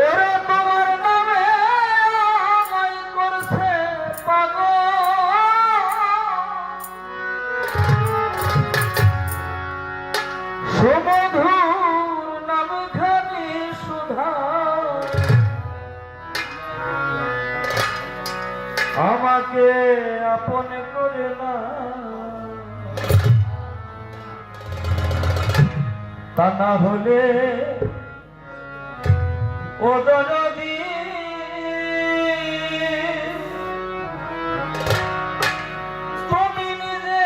ওরে তোমার নামে আমায় করছে পাগল, সুমধুর নামখানি সুধা আমাকে আপন করে না, তা না হলে ও দরদি তুমি নিজে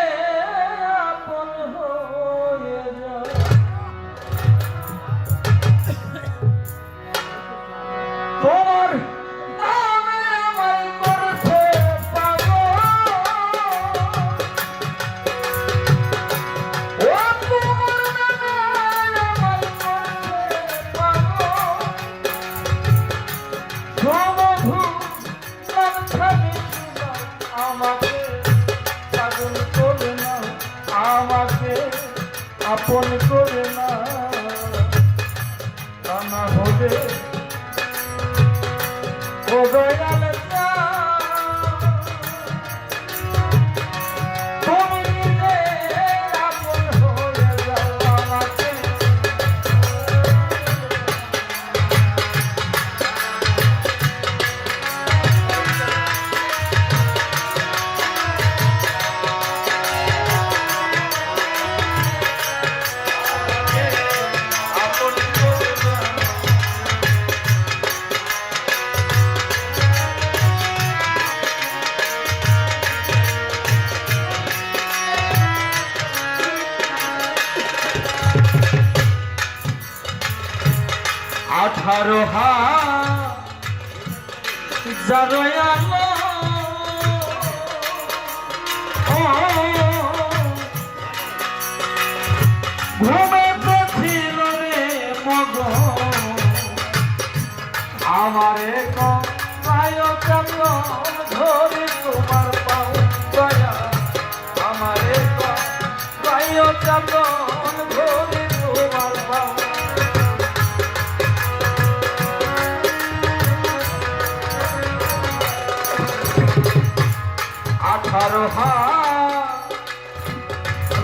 আপন হয়ে যাও। তোমার নামে আমায় করছে পাগল, ও তোমার নামে আমায় করছে পাগল, সুমধুর নামখানি সুধা আমাকে পাগল করে না, আমাকে আপন করে না, তা না হলে ও দয়াল তুমি নিজে আপন হয়ে যাও আমাকে। 18,000 আলো ঘুমেতে ছিল রে মগন, আমারে কয় চন্দন ধরে তোমার পাও দয়া, আমারে কয় চন্দন ধরে তোমার পাও।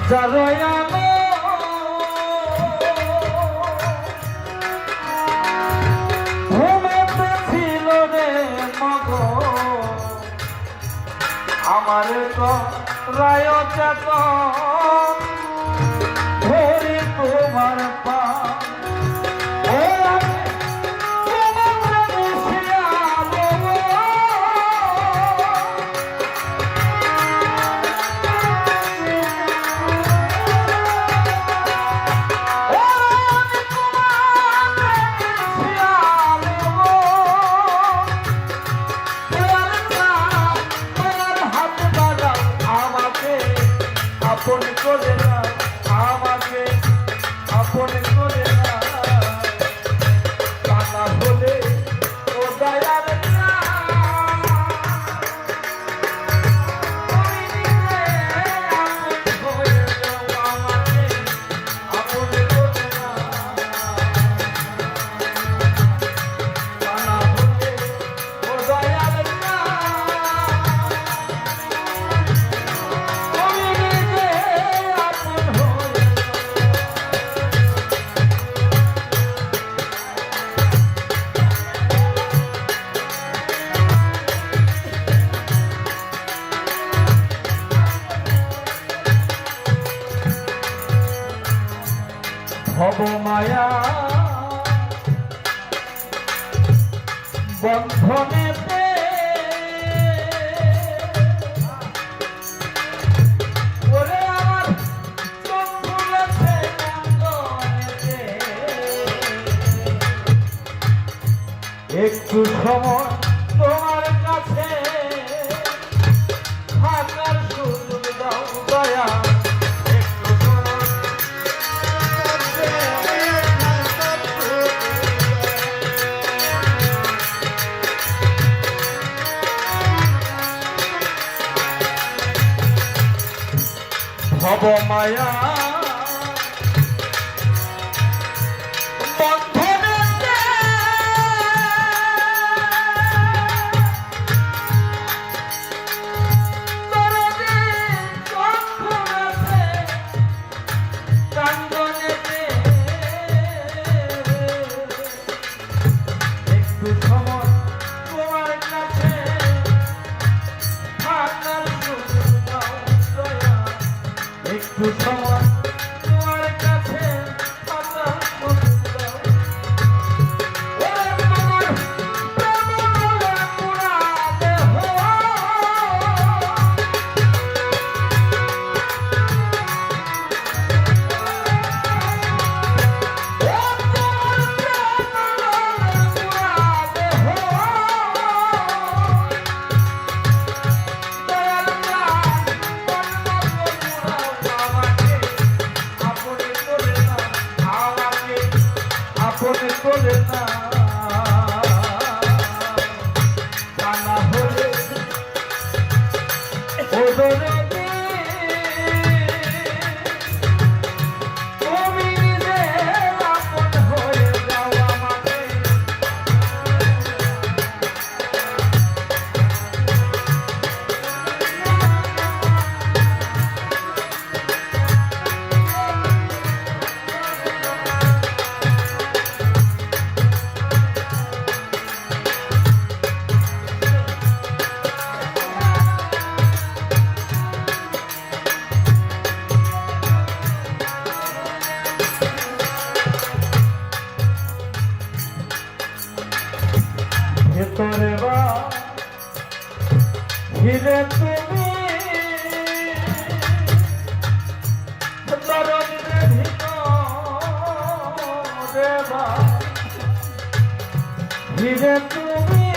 18,000 আলো ঘুমেতে ছিল রে মগন, আমার রায় চেতন ধরে তোমার পা। আপন করে না আমাকে, আপন করে না, তা না হলে ও দয়ার তুমি নিজে আপন হয়ে যাও আমাকে, আপন করে না, তা না হলে ও দয়ার ভব মায়া বন্ধনেতে ওরে আমার চোখ খুলেছে কান্দনেতে, একটু সময় তোমার কাছে থাকার সুযোগ দাও দয়া, ভব মায়া বন্ধনেতে ভেতরে বা ফিরে তুমি দরদের ভিতরে বা ফিরে তুমি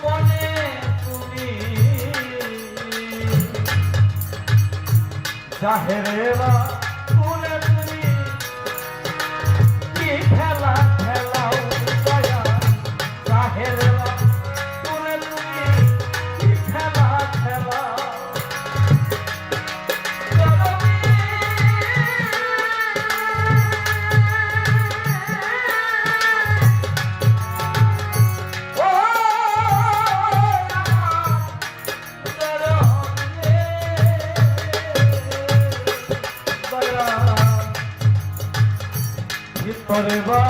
মনে তুমি চাহেরে বা তুলে তুমি কি খেলা খেলাও দয়া চাহেরে বা তুলে তুমি কি খেলা খেলাও ভিতরে বা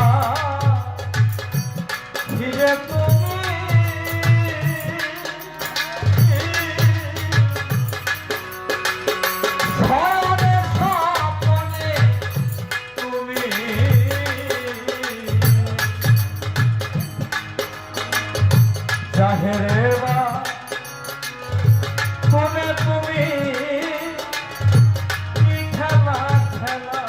ফিরে তুমি ঘরে স্বপ্নে তুমি চাহেরে বা মনে তুমি কি খেলা খেলা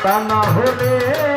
তা না হলে